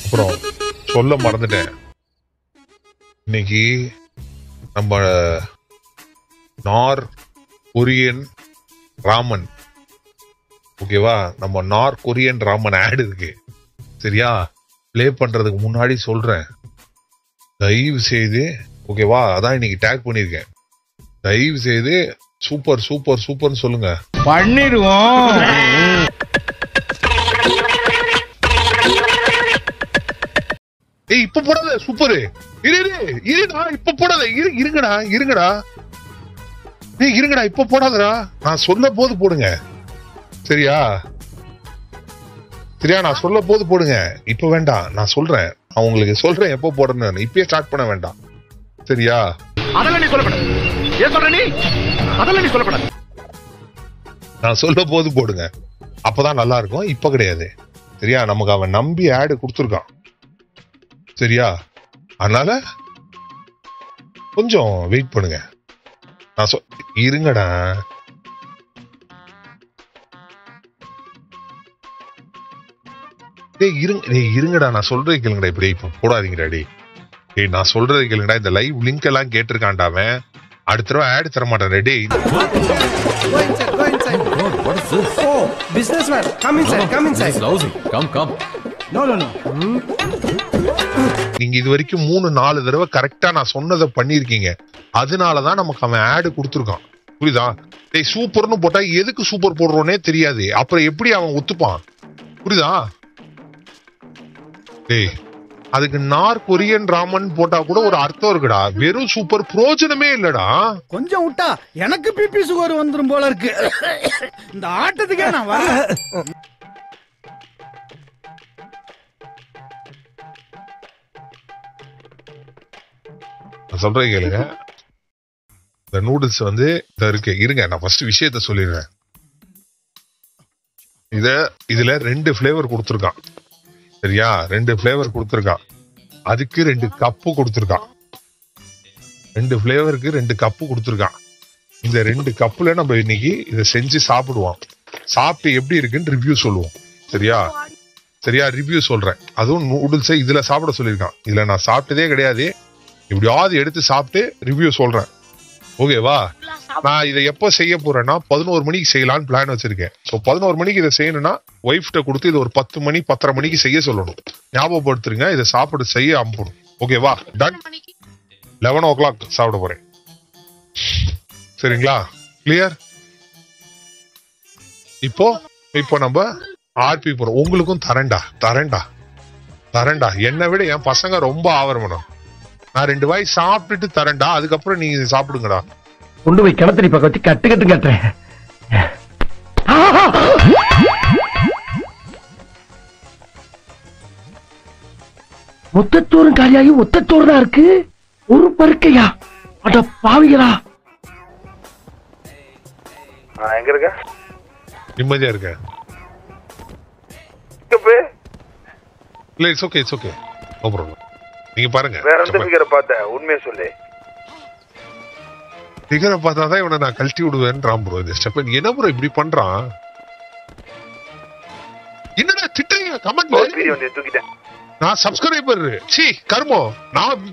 அப்புறம் சொல்ல மறந்துட்டேன், இன்னைக்கு நம்ம நார் கொரியன் ராமன், ஓகேவா, நம்ம நார் கொரியன் ராமன் ஆட் இருக்கு சரியா, பிளே பண்றதுக்கு முன்னாடி சொல்றேன், தயவு செய்து ஓகேவா, அதான் இன்னைக்கு டேக் பண்ணிருக்கேன், தயவு செய்து சூப்பர் சூப்பர் சூப்பர்னு சொல்லுங்க. பண்ணிடுவோம். ஏய் இப்ப போடாத சூப்பர், இருடா இப்ப போடாத, இருங்கடா ஏய் இருங்கடா இப்ப போடாதடா, நான் சொல்ல போது போடுங்க சரியா, நான் சொல்ல போது போடுங்க, இப்ப வேண்டாம், நான் சொல்றேன், நான் உங்களுக்கு சொல்றேன் எப்போ போடுறேன்னு, இப்பயே ஸ்டார்ட் பண்ண வேண்டாம் சரியா. அதெல்லாம் நீ சொல்லப்படாது, ஏன் சொல்ற நீ, அதெல்லாம் நீ சொல்லப்படாது, நான் சொல்ல போது போடுங்க, அப்பதான் நல்லா இருக்கும், இப்ப கிடையாது சரியா. நமக்கு அவன் நம்பி ஆடு கொடுத்துருக்கான் சரியா, அதனால கொஞ்சம் வெயிட் பண்ணுங்க. நான் இருங்கடா, இருங்கடா, நான் சொல்றது கேளுங்கடா, இப்படி இப்ப போடாதீங்கடா, டேய் நான் சொல்றது கேளுங்கடா, இந்த லைவ் லிங்க் எல்லாம் கேட்டிருக்காண்டாவன், அடுத்த தடவை ஆட் தர மாட்டேன். டேய் businessman, come inside. Come. No. நீங்க இது வரைக்கும் 3-4 தடவை கரெக்டா நான் சொன்னதை பண்ணிருக்கீங்க, அதனாலதான் நமக்கு அவன் ஆடு கொடுத்துருக்கான் புரியுதா. டேய் சூப்பர்னு போட்டா எதுக்கு சூப்பர் போடுறோன்னே தெரியாது, அப்புறம் எப்படி அவன் ஒத்துப்பான் புரியுதா. டேய் அதுக்கு நார் கொரியன் ராமன் போட்டா கூட ஒரு அர்த்தம் இருக்குடா, வெறும் சூப்பர் பிரோஜனமே இல்லடா. கொஞ்சம் விட்டா எனக்கு பிபி சுகர் வந்துரும் போல இருக்கு, இந்த ஆட்டத்துக்கே நான் வரல. நான் சொல்றேன் கேளுங்க, இந்த நூடுல்ஸ் வந்து இருக்கு, இருங்க நான் ஃபர்ஸ்ட் விஷயத்த சொல்லிடுறேன். இதுல 2 ஃபிளேவர் கொடுத்துருக்கான் சரியா, 2 ஃபிளேவர் கொடுத்துருக்கான், அதுக்கு 2 கப்பு கொடுத்துருக்கான், 2 ஃபிளேவருக்கு 2 கப்பு கொடுத்துருக்கான். இந்த 2 கப்புல நம்ம இன்னைக்கு இதை செஞ்சு சாப்பிடுவோம், சாப்பிட்டு எப்படி இருக்குன்னு ரிவ்யூ சொல்லுவோம் சரியா, ரிவ்யூ சொல்றேன். அதுவும் நூடுல்ஸை இதுல சாப்பிட சொல்லியிருக்கான், இதுல நான் சாப்பிட்டதே கிடையாது, இப்படியாவது எடுத்து சாப்பிட்டு ரிவ்யூ சொல்றேன் ஓகேவா. நான் இதை எப்ப செய்ய போறேன்னா 11 மணிக்கு செய்யலான்னு பிளான் வச்சிருக்கேன். ஸோ 11 மணிக்கு இதை செய்யணும்னா ஒய்ஃப்ட கொடுத்து இது ஒரு 10 மணி 10:30 மணிக்கு செய்ய சொல்லணும், ஞாபகப்படுத்துருங்க, இதை சாப்பிட செய்ய அனுப்பணும் ஓகேவா. டன். 11 o'clock சாப்பிட போறேன் சரிங்களா, கிளியர். இப்போ நம்ம ஆர்பி போறோம், உங்களுக்கும் தரேன்டா, என்னை விட என் பசங்க ரொம்ப ஆவரணும், நான் 2 வாய் சாப்பிட்டுட்டு தரேன்டா, அதுக்கப்புறம் நீங்க சாப்பிடுங்கடா. கொண்டு போய் கிணத்துல இப்ப கட்டி கட்டு கட்டுறேன். மொத்தத்தோறும் காலியாகி ஒத்தத்தோறு தான் இருக்கு, ஒரு பருக்கையா, அட பாவிகளா. எங்க இருக்க, நிம்மதியா இருக்க, இல்ல இட்ஸ் ஓகே நோ ப்ராப்ளம். நீங்க பாருங்க, வேற எந்த ஃபிகரை பார்த்த, உண்மையை சொல்லு. ஃபிகரை பார்த்தாதான் இவனை நான் கழட்டி விடுவேன்றான் ப்ரோ. இந்த ஸ்டெப்பன் என்ன ப்ரோ இப்படி பண்றான், என்னடா திட்டுறீங்க கமெண்ட்ல. தூக்கிட்டேன், நான் சப்ஸ்கிரைபர், சீ கர்மோ, நான்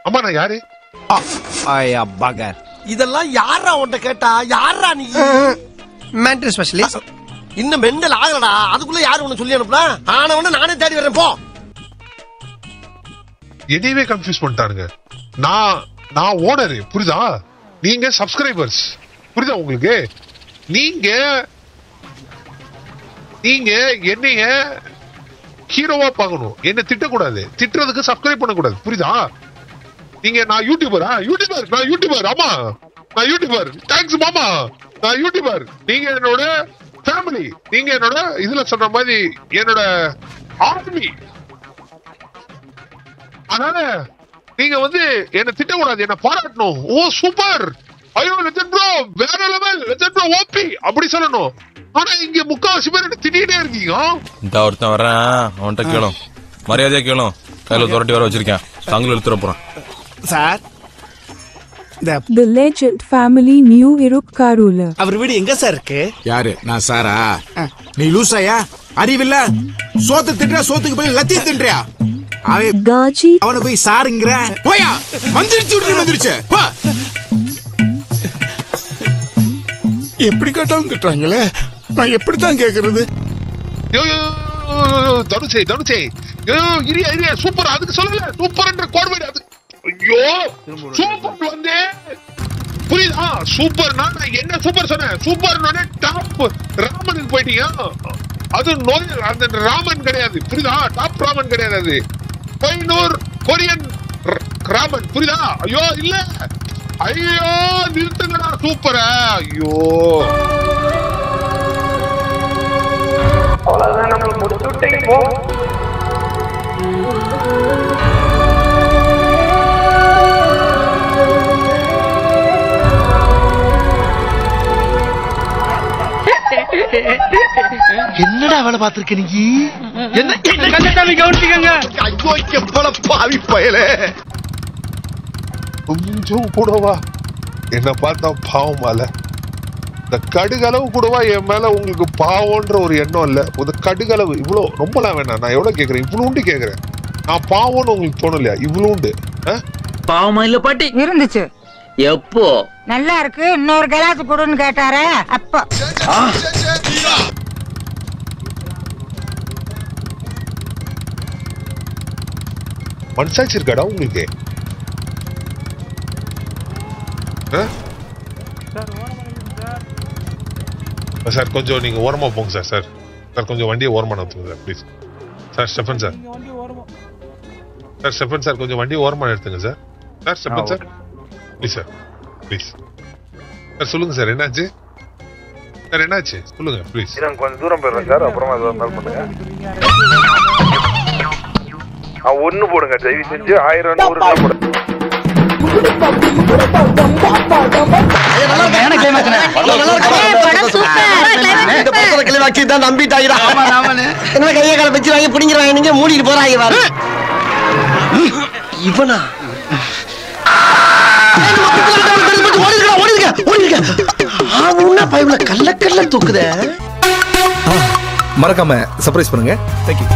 அம்மா நான் யாரு, ஐயா பகர், இதெல்லாம் யாரா உன்கிட்ட கேட்டா, யாரா நீ மென்டல் ஸ்பெஷலிஸ்ட், இன்னும் மெண்டல் ஆகலடா, அதுக்குள்ள யாரு உன்னை சொல்லி அனுப்புனா, ஆனவன நானே தேடி வரேன் போ. எதையுமே கன்ஃபியூஸ் பண்ணிட்டானுங்க. நான் ஓனர் புரியுதா, நீங்க சப்ஸ்கிரைபர்ஸ் புரியுதா உங்களுக்கு, நீங்க என்னைய ஹீரோவா பார்க்கணும், என்ன திட்டக்கூடாது, திட்டுறதுக்கு சப்ஸ்கிரைப் பண்ணக்கூடாது புரியுதா. நீங்க நான் யூடியூபர், ஆமா நான் யூடியூபர், தேங்க்ஸ் மாமா, நான் யூடியூபர், நீங்க என்னோட ஃபேமிலி, நீங்க என்னோட இதுல சொல்ற மாதிரி என்னோட ஆர்மி, அதனால நீங்க வந்து என்ன திட்டக்கூடாது, என்ன பாராட்டணும். ஓ சூப்பர், ஐயோ லெஜெண்ட் ப்ரோ, வேற லெவல், லெஜெண்ட் ப்ரோ ஓபி அப்படி சொல்லணும். ஆனா இங்க முக்காவாசி பேர் என்ன திட்டிட்டே இருக்கீங்க. இந்த ஒருத்தன் வர்றேன், அவன்கிட்ட கேளும், மரியாதையா கேளும், கையில துரட்டி வர வச்சிருக்கேன், தாங்களும் எடுத்துட போறான் sir. The legend family new Irupkarula. அவர் வீடு எங்க சார் இருக்கு? யாரு, நான் சாரா? நீ லூசாயா? அறிவில்ல சோத்து தின்றா சோத்துக்கு போய் லத்தி தின்றியா Gaji. அவனை போய் சாருங்கிற போயா வந்துருச்சு எப்படி கேட்டாலும் திட்டுறாங்களே நான் எப்படித்தான் கேக்குறது தனுச்சே இரியா சூப்பர் அதுக்கு சொல்லல சூப்பர்ன்ற கோட்வேர்ட் அது ஐயோ சூப்பர் வந்து புரியுதா சூப்பர்னா நான் என்ன சூப்பர் சொன்னேன் சூப்பர்னு டாப் ராமனுக்கு போயிட்டீங்க அது அந்த ராமன் கிடையாது புரியுதா டாப் ராமன் கிடையாது அது கொய்னூர் கொரியன் ராமன் புரியுதா ஐயோ இல்ல ஐயோ நிறுத்துங்கடா சூப்பரா ஐயோ அவ்வளவுதான் நம்ம முடிச்சுட்டேன் போ என்னடா வேலை பார்த்திருக்க நீ என்ன கவனிச்சுக்கங்க ஐயோ எப்பல பாவி பயலே கொஞ்சம் கூடவா என்ன பார்த்தா பாவம் மேல இந்த கடுகளவு கூடவா என் மேல உங்களுக்கு பாவம்ன்ற ஒரு எண்ணம் இல்ல ஒரு கடுகளவு இவ்வளவு ரொம்பலாம் வேணாம் நான் எவ்வளவு கேக்குறேன் இவ்வளவுண்டு கேக்குறேன் நான் பாவம்னு உங்களுக்கு தோணலையா இவ்வளவுண்டு பாவமா இல்ல பாட்டி இருந்துச்சு எப்போ நல்லா இருக்கு இன்னொரு கிளாஸ் கொடுன்னு கேட்டாரே அப்போ மனசாட்சி இருக்காடா உங்களுக்கு சார் கொஞ்சம் நீங்க ஓரமா போங்க சார் சார் சார் கொஞ்சம் வண்டியை ஓரமா நிறுத்துங்க sir please sir Stefan sir sir Stefan sir கொஞ்சம் வண்டியை ஓரமா நிறுத்துங்க sir sir Stefan sir please sir please sir சொல்லுங்க சார் என்னாச்சு சார் என்னாச்சு சொல்லுங்க ப்ளீஸ் கொஞ்சம் தூரம் போயிடுறேன் சார் அப்புறமா எதுவும் இருந்தாலும் பண்ணுங்க ஒண்ணு போடுங்க தயவு செஞ்சு 1000 100 போடுங்க நம்பிட்டாங்க கையை கால வச்சு பிடிங்கிறாங்க நீங்க மூடிட்டு போறாங்க இவனா கல்ல கல்ல தூக்குத மறக்காம சர்ப்ரைஸ் பண்ணுங்க. தேங்க்யூ.